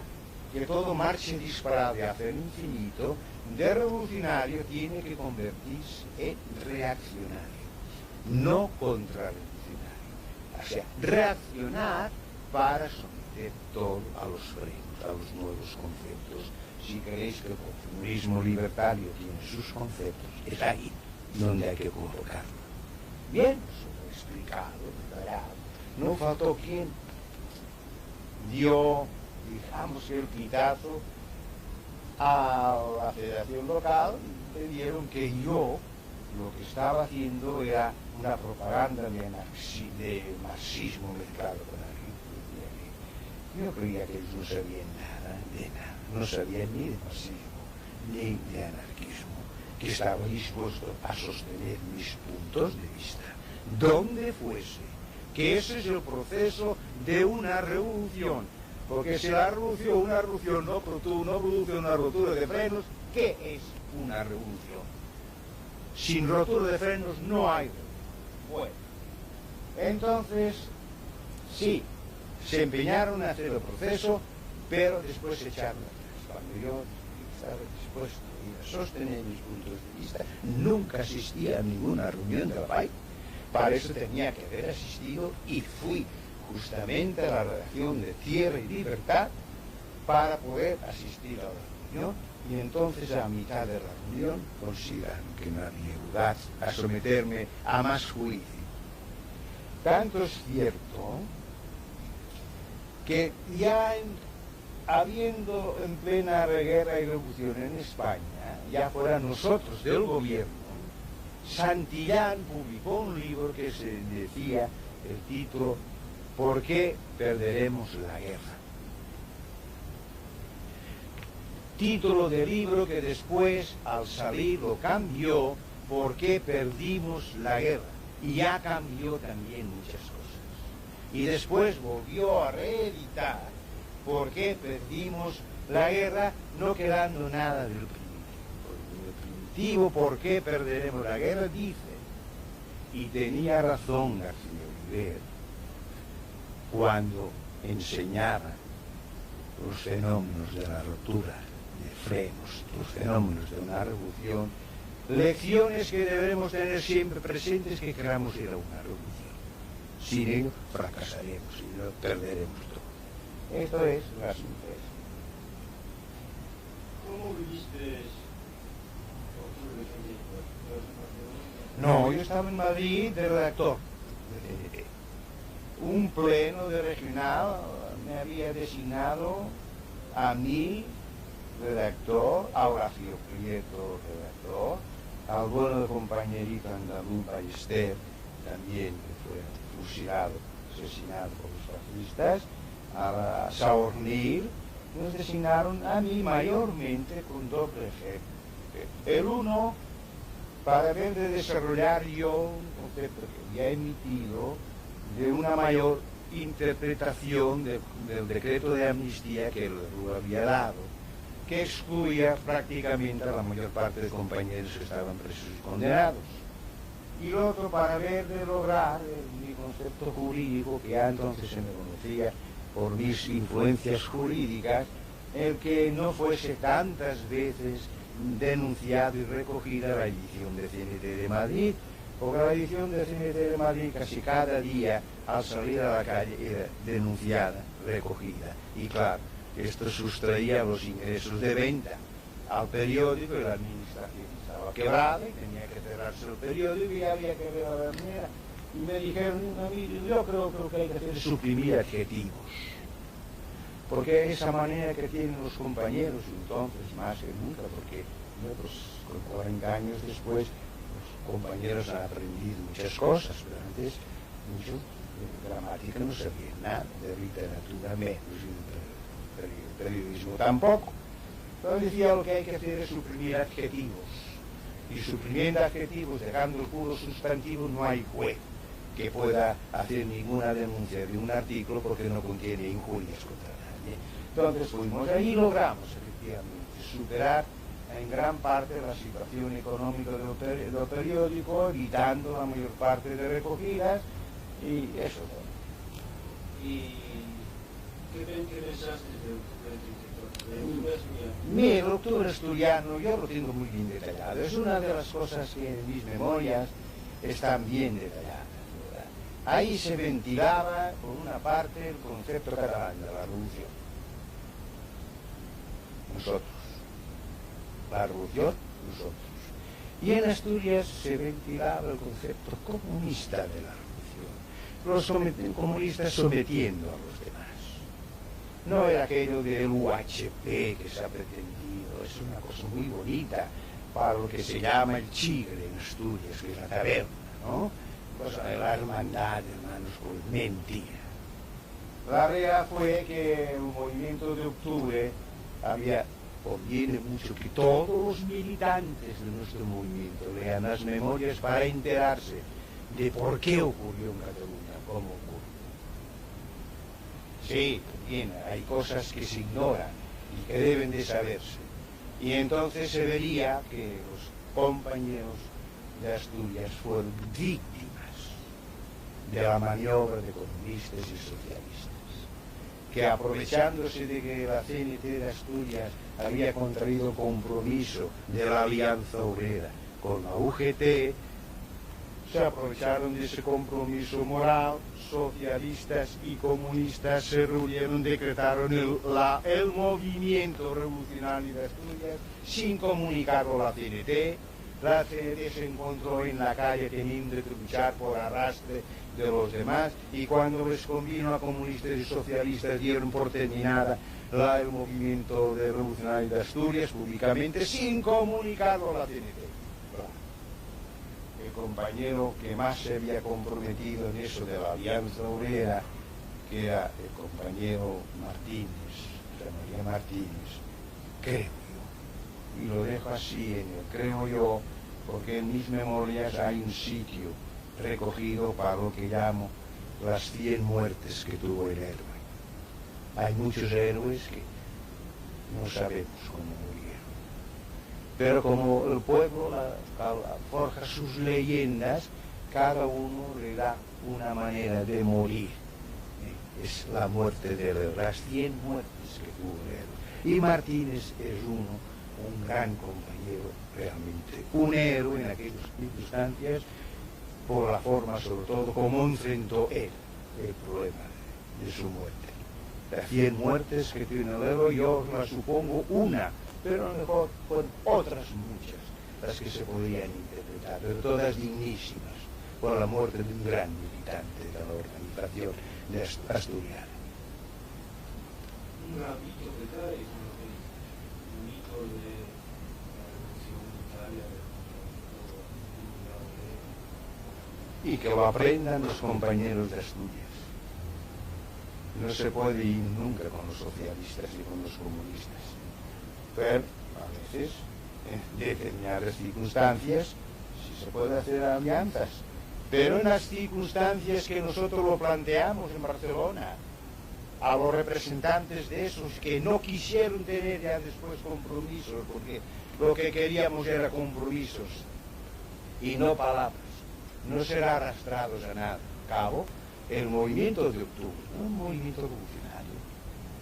que todo marche disparado hacia el infinito, de revolucionario tiene que convertirse en reaccionario, no contrarrevolucionario. O sea, reaccionar para someter todo a los frenos, a los nuevos conceptos. Si queréis que el consumismo libertario tiene sus conceptos, es ahí donde hay que colocarlo. Bien, eso lo he explicado, detallado. No faltó quien dio, digamos, el pitazo a la federación local. Le dieron que yo lo que estaba haciendo era una propaganda de marxismo mezclado con anarquismo. Yo creía que ellos no sabían nada de nada, no sabían ni de marxismo ni de anarquismo, que estaba dispuesto a sostener mis puntos de vista, donde fuese, que ese es el proceso de una revolución, porque si la revolución, una revolución no produce una rotura de frenos, ¿qué es una revolución? Sin rotura de frenos no hay revolución. Bueno, entonces, sí, se empeñaron a hacer el proceso, pero después se echaron atrás. Cuando yo estaba dispuesto a ir a sostener mis puntos de vista, nunca asistía a ninguna reunión de la PAI. Para eso tenía que haber asistido y fui justamente a la redacción de Tierra y Libertad para poder asistir a la reunión, y entonces a mitad de la reunión consideraron que no había lugar a someterme a más juicio. Tanto es cierto que ya habiendo en plena guerra y revolución en España, ya fuera nosotros del gobierno, Santillán publicó un libro que se decía, el título, ¿por qué perderemos la guerra? Título del libro que después, al salir, lo cambió, ¿por qué perdimos la guerra? Y ya cambió también muchas cosas. Y después volvió a reeditar, ¿por qué perdimos la guerra? No quedando nada del primitivo. ¿Por qué perderemos la guerra? Dice, y tenía razón García Oliver cuando enseñaba los fenómenos de la rotura de frenos, los fenómenos de una revolución, lecciones que debemos tener siempre presentes que queramos ir a una revolución. Sin ello fracasaremos y lo perderemos todo. Esto es la síntesis. ¿Cómo viviste? No, yo estaba en Madrid de redactor. Un pleno de regional me había designado a mí, redactor, a Horacio Prieto, redactor, al bueno compañerito andaluz Ballester, también que fue fusilado, asesinado por los fascistas, a Saornir, nos designaron a mí mayormente con doble jefe. El uno, para ver de desarrollar yo un concepto que ya he emitido de una mayor interpretación del decreto de amnistía que el Rúa había dado, que excluía prácticamente a la mayor parte de compañeros que estaban presos y condenados. Y el otro, para ver de lograr mi concepto jurídico, que ya entonces se me conocía por mis influencias jurídicas, el que no fuese tantas veces denunciado y recogida la edición de CNT de Madrid, porque la edición de CNT de Madrid casi cada día al salir a la calle era denunciada, recogida, y claro, esto sustraía los ingresos de venta al periódico y la administración estaba quebrada y tenía que cerrarse el periódico y había que ver a la manera. Y me dijeron a mí, yo creo que hay que hacer es suprimir adjetivos, porque esa manera que tienen los compañeros entonces, más que nunca, porque con 40 años después los compañeros han aprendido muchas cosas, pero antes mucho de gramática no sabían nada, de literatura menos, y de periodismo tampoco. Entonces decía, lo que hay que hacer es suprimir adjetivos, y suprimiendo adjetivos, dejando el puro sustantivo, no hay juez que pueda hacer ninguna denuncia de un artículo porque no contiene injurias contra nadie. Entonces fuimos ahí y logramos efectivamente superar en gran parte la situación económica del periódico, evitando la mayor parte de recogidas, y eso. ¿Y qué pensaste de Mi el octubre asturiano yo lo tengo muy bien detallado, es una de las cosas que en mis memorias están bien detalladas. Ahí se ventilaba, por una parte, el concepto catalán de la revolución. Nosotros. La revolución, nosotros. Y en Asturias se ventilaba el concepto comunista de la revolución. Los comunistas sometiendo a los demás. No era aquello del UHP que se ha pretendido, es una cosa muy bonita para lo que se llama el chigre en Asturias, que es la taberna, ¿no? Cosa de la hermandad, hermanos, pues mentira. La realidad fue que el movimiento de octubre conviene mucho que todos los militantes de nuestro movimiento lean las memorias para enterarse de por qué ocurrió en Cataluña, cómo ocurrió. Sí, bien, hay cosas que se ignoran y que deben de saberse. Y entonces se vería que los compañeros de Asturias fueron víctimas de la maniobra de comunistas y socialistas, que aprovechándose de que la CNT de Asturias había contraído compromiso de la Alianza Obrera con la UGT, se aprovecharon de ese compromiso moral, socialistas y comunistas se reunieron, decretaron el movimiento revolucionario de Asturias sin comunicarlo a la CNT. La CNT se encontró en la calle teniendo que luchar por arrastre de los demás, y cuando les convino a comunistas y socialistas dieron por terminada el movimiento revolucionario de Asturias públicamente sin comunicarlo a la CNT. El compañero que más se había comprometido en eso de la Alianza Obrera, que era el compañero Martínez, José María Martínez, creo yo, y lo dejo así en el creo yo, porque en mis memorias hay un sitio recogido para lo que llamo las 100 muertes que tuvo el héroe. Hay muchos héroes que no sabemos cómo murieron, pero como el pueblo forja sus leyendas, cada uno le da una manera de morir. Es la muerte del héroe, las 100 muertes que tuvo el héroe. Y Martínez es un gran compañero, realmente un héroe en aquellas circunstancias, por la forma sobre todo como enfrentó él el problema de su muerte. Las 100 muertes que tiene el héroe, yo os las supongo una, pero a lo mejor fueron otras muchas las que se podían interpretar, pero todas dignísimas, por la muerte de un gran militante de la organización de asturiana. Un mito que trae, un mito de la revolución italia, y que lo aprendan los compañeros de Asturias. No se puede ir nunca con los socialistas y con los comunistas, pero a veces, en determinadas circunstancias, sí se puede hacer alianzas, pero en las circunstancias que nosotros lo planteamos en Barcelona, a los representantes de esos que no quisieron tener ya después compromisos, porque lo que queríamos era compromisos y no palabras, no ser arrastrados a nada. Cabo, el movimiento de octubre, un movimiento revolucionario,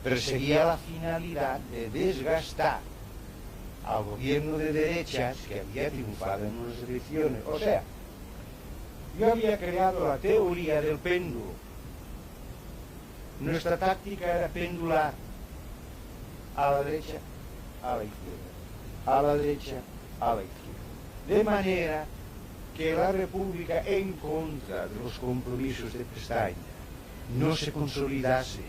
perseguía la finalidad de desgastar al gobierno de derechas que había triunfado en unas elecciones. O sea, yo había creado la teoría del péndulo. Nuestra táctica era pendular a la derecha, a la izquierda, a la derecha, a la izquierda. De manera que la República, en contra de los compromisos de Pestaña, no se consolidase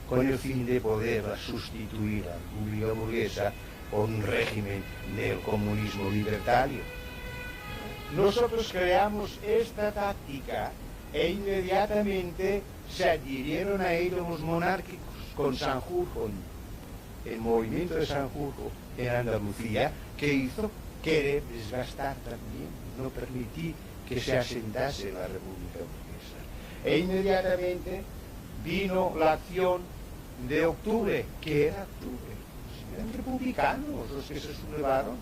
con el fin de poderla sustituir a la República burguesa por un régimen del comunismo libertario. Nosotros creamos esta táctica e inmediatamente se adhirieron a ello los monárquicos con Sanjurjo, el movimiento de Sanjurjo en Andalucía, que hizo querer desgastar también, no permitir que se asentase la República burguesa. E inmediatamente vino la acción de octubre, que era octubre. Eran republicanos los que se sublevaron,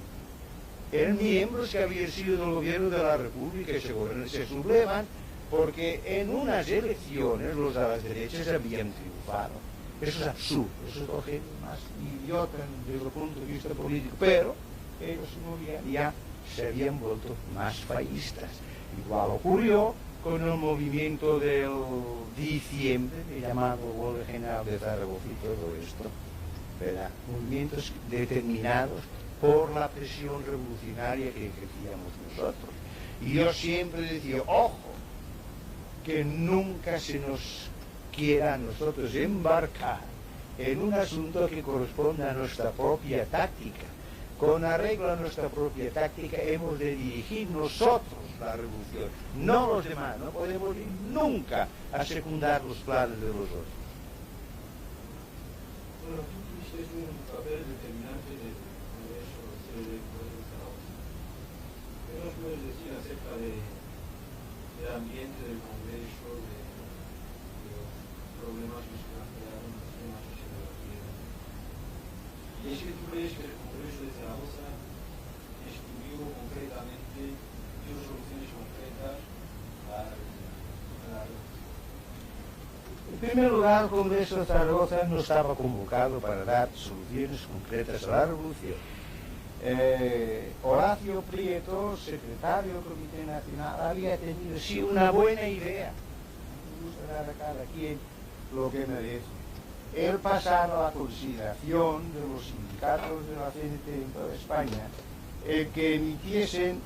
eran miembros que habían sido del gobierno de la República y se sublevan porque en unas elecciones los de las derechas habían triunfado. Eso es absurdo, eso es lo que más idiota desde el punto de vista político, pero ellos ya se habían vuelto más fallistas. Igual ocurrió con el movimiento del diciembre, llamado Huelga General de Zaragoza y todo esto, ¿verdad? Movimientos determinados por la presión revolucionaria que ejercíamos nosotros. Y yo siempre decía, ojo, que nunca se nos quiera a nosotros embarcar en un asunto que corresponda a nuestra propia táctica. Con arreglo a nuestra propia táctica hemos de dirigir nosotros la revolución, no los demás. No podemos ir nunca a secundar los planes de los otros. Bueno, tú tuviste un papel determinante en el Congreso de Zaragoza. ¿Qué nos puedes decir acerca del ambiente del Congreso, de los problemas que se plantearon, los temas que se debatieron? Y es que tú crees que el Congreso de Zaragoza estudió concretamente, dio soluciones concretas a la En primer lugar, el Congreso de Zaragoza no estaba convocado para dar soluciones concretas a la revolución. Horacio Prieto, secretario del Comité Nacional, había tenido sí una buena idea. Me gusta dar a cada quien lo que merece. El pasar a la consideración de los sindicatos de la CNT en toda España, el que emitiesen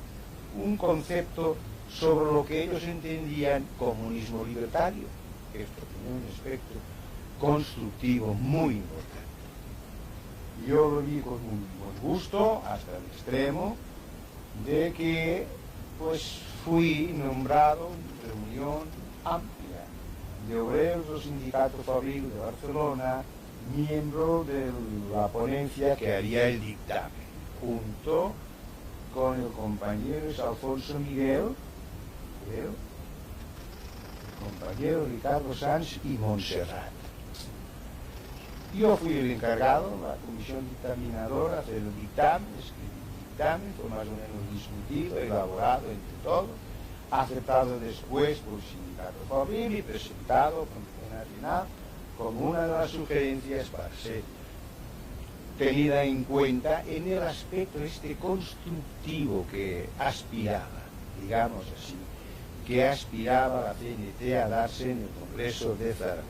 un concepto sobre lo que ellos entendían comunismo libertario. Esto tiene un aspecto constructivo muy importante. Yo lo vi con muy buen gusto, hasta el extremo de que pues fui nombrado en reunión amplia de obreros del Sindicato Fabril de Barcelona, miembro de la ponencia que haría el dictamen, junto con el compañero Alfonso Miguel, el compañero Ricardo Sanz y Montserrat. Yo fui el encargado, la comisión dictaminadora, hacer el dictamen, escribir el dictamen, fue más o menos discutido, elaborado entre todos, aceptado después por el Sindicato Fabril y presentado por el Comité Nacional como una de las sugerencias para ser tenida en cuenta en el aspecto este constructivo que aspiraba, digamos así, que aspiraba la CNT a darse en el Congreso de Zaragoza.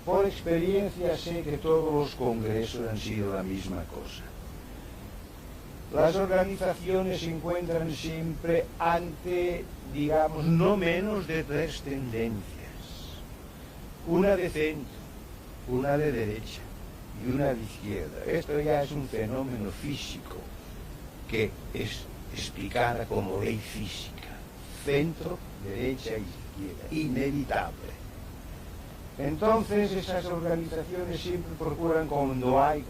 Por experiencia sé que todos los congresos han sido la misma cosa. Las organizaciones se encuentran siempre ante, digamos, no menos de tres tendencias. Una de centro, una de derecha y una de izquierda. Esto ya es un fenómeno físico que es explicada como ley física, centro, derecha, izquierda, inevitable. Entonces esas organizaciones siempre procuran, cuando hay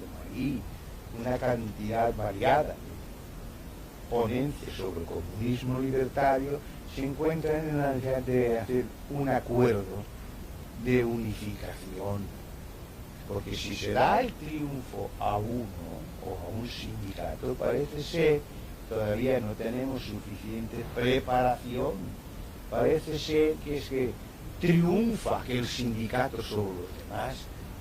una cantidad variada de ponencias sobre el comunismo libertario, se encuentran en la necesidad de hacer un acuerdo de unificación, porque si se da el triunfo a uno o a un sindicato, parece ser todavía no tenemos suficiente preparación, parece ser que es que triunfa aquel sindicato sobre los demás,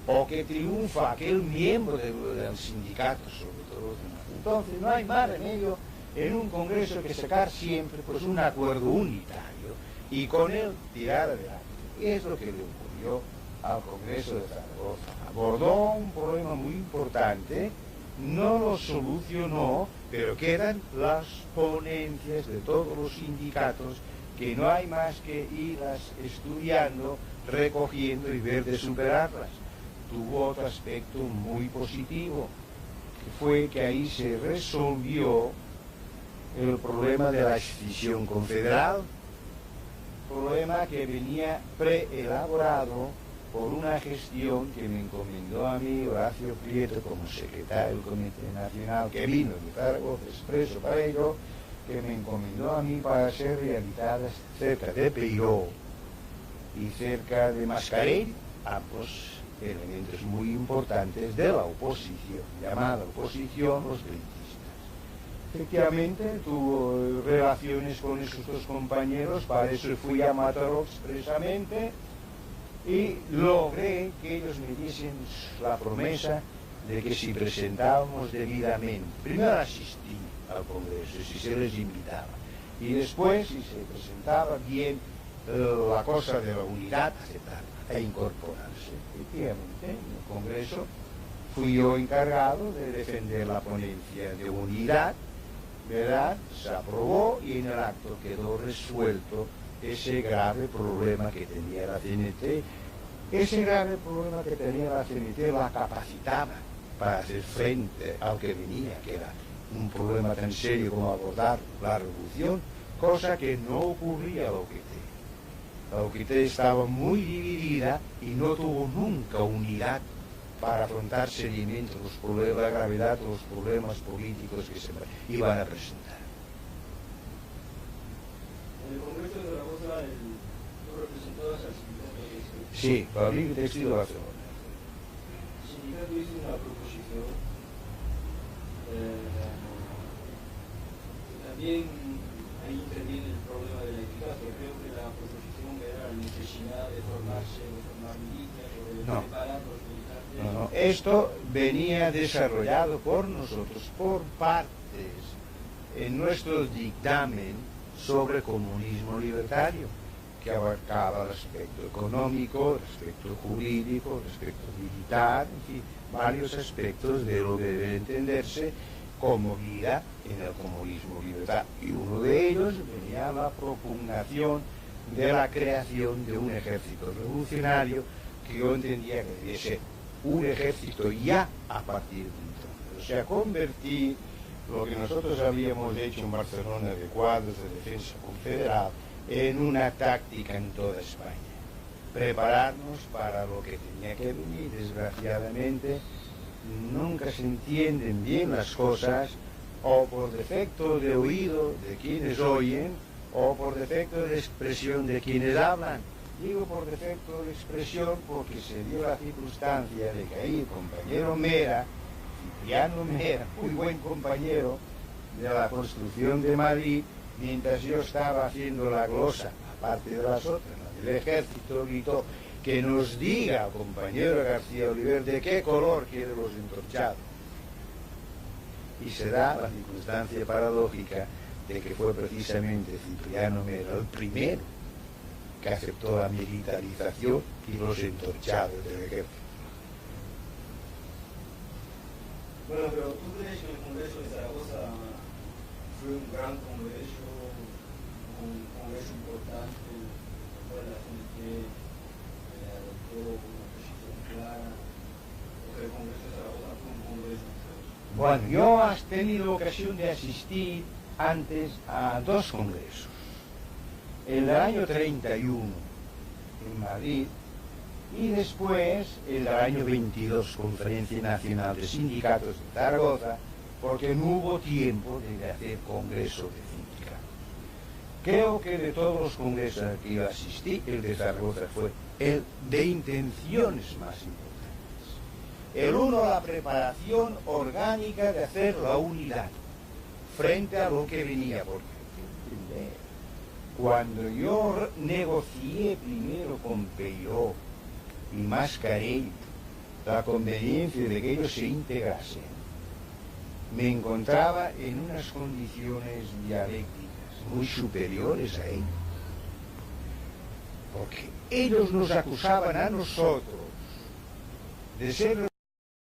o que triunfa aquel miembro del sindicato sobre todos los demás. Entonces no hay más remedio en un congreso que sacar siempre pues un acuerdo unitario y con él tirar adelante. Y es lo que le ocurrió al Congreso de Zaragoza. Abordó un problema muy importante, no lo solucionó, pero quedan las ponencias de todos los sindicatos que no hay más que irlas estudiando, recogiendo y ver de superarlas. Tuvo otro aspecto muy positivo, que fue que ahí se resolvió el problema de la escisión confederal, problema que venía preelaborado por una gestión que me encomendó a mí Horacio Prieto como secretario del Comité Nacional, que vino de Zaragoza expreso para ello, que me encomendó a mí para ser realizadas cerca de Peiró y cerca de Mascarell, ambos elementos muy importantes de la oposición, llamada oposición los rentistas. Efectivamente, tuvo relaciones con esos dos compañeros, para eso fui a Mataró expresamente, y logré que ellos me diesen la promesa de que si presentábamos debidamente, primero asistí al Congreso, si se les invitaba, y después, si se presentaba bien la cosa de la unidad, aceptarla e incorporarse. Efectivamente, en el Congreso fui yo encargado de defender la ponencia de unidad, ¿verdad? Se aprobó y en el acto quedó resuelto ese grave problema que tenía la CNT. Ese grave problema que tenía la CNT la capacitaba para hacer frente al que venía, que era un problema tan serio como abordar la revolución, cosa que no ocurría a la UGT. La UGT estaba muy dividida y no tuvo nunca unidad para afrontar seriamente los problemas de la gravedad o los problemas políticos que se iban a presentar. En el Congreso de Zaragoza, tú representabas al sindicato textil. Sí, Fabril Textil de Barcelona. El sindicato hizo una proposición también ahí interviene el problema de la eficacia. Creo que la proposición era la necesidad de formarse, de formar milicias, o de preparar los militantes. No, esto venía desarrollado por nosotros, por partes, en nuestro dictamen sobre comunismo libertario, que abarcaba el aspecto económico, el aspecto jurídico, el aspecto militar, en fin, varios aspectos de lo que debe entenderse como vida en el comunismo libertario. Y uno de ellos venía la propugnación de la creación de un ejército revolucionario que yo entendía que debía ser un ejército ya a partir de entonces. O sea, convertir lo que nosotros habíamos hecho en Barcelona de cuadros de defensa confederal en una táctica en toda España. Prepararnos para lo que tenía que venir. Desgraciadamente, nunca se entienden bien las cosas, o por defecto de oído de quienes oyen, o por defecto de expresión de quienes hablan. Digo por defecto de expresión porque se dio la circunstancia de que ahí el compañero Mera, Cipriano Mera, muy buen compañero de la construcción de Madrid, mientras yo estaba haciendo la glosa, aparte de las otras, la del ejército, gritó que nos diga el compañero García Oliver de qué color quiere los entorchados. Y se da la circunstancia paradójica de que fue precisamente Cipriano Mera el primero que aceptó la militarización y los entorchados del ejército. Bueno, pero ¿tú crees que el Congreso de Zaragoza fue un gran congreso, un congreso importante, fue la gente que adoptó una posición clara, o que el Congreso de Zaragoza fue un congreso? Bueno, yo has tenido ocasión de asistir antes a dos congresos. El del año 31 en Madrid y después el del año 22, Conferencia Nacional de Sindicatos de Zaragoza, porque no hubo tiempo de hacer congreso de sindicatos. Creo que de todos los congresos a que yo asistí, el de Zaragoza fue el de intenciones más importantes. El uno, la preparación orgánica de hacer la unidad frente a lo que venía, porque cuando yo negocié primero con Peiró y Mascarell la conveniencia de que ellos se integrasen, me encontraba en unas condiciones dialécticas muy superiores a ellos, porque ellos nos acusaban a nosotros de ser